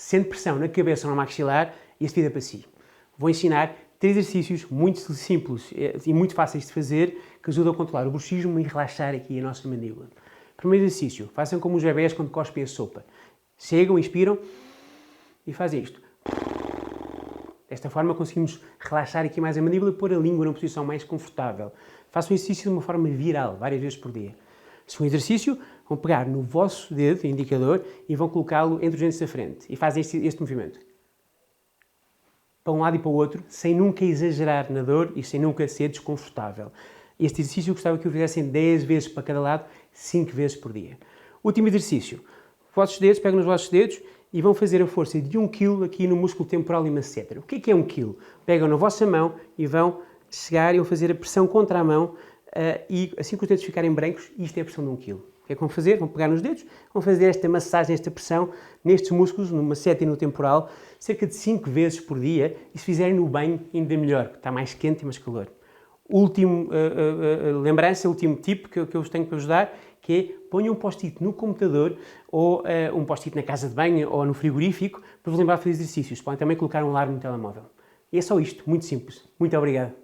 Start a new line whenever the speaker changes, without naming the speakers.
sente pressão na cabeça ou no maxilar e esse vida para si. Vou ensinar 3 exercícios muito simples e muito fáceis de fazer que ajudam a controlar o bruxismo e relaxar aqui a nossa mandíbula. Primeiro exercício, façam como os bebés quando cospem a sopa. Chegam, inspiram e fazem isto. Desta forma conseguimos relaxar aqui mais a mandíbula e pôr a língua numa posição mais confortável. Façam o exercício de uma forma viral, várias vezes por dia. Segundo exercício, vão pegar no vosso dedo indicador e vão colocá-lo entre os dentes da frente. E fazem este movimento. Para um lado e para o outro, sem nunca exagerar na dor e sem nunca ser desconfortável. Este exercício eu gostava que o fizessem 10 vezes para cada lado, 5 vezes por dia. Último exercício. Vossos dedos, pegam nos vossos dedos e vão fazer a força de 1 kg aqui no músculo temporal e masseter. O que é 1 kg? Pegam na vossa mão e vão chegar e vão fazer a pressão contra a mão e assim que os dedos ficarem brancos, isto é a pressão de 1 kg. O que é que vão fazer? Vão pegar nos dedos, vão fazer esta massagem, esta pressão nestes músculos, no masseter e no temporal, cerca de 5 vezes por dia e se fizerem no banho ainda melhor, porque está mais quente e mais calor. Último lembrança, último tip que eu vos tenho para ajudar, que é ponham um post-it no computador ou um post-it na casa de banho ou no frigorífico para vos lembrar de fazer exercícios. Podem também colocar um alarme no telemóvel. E é só isto, muito simples. Muito obrigado.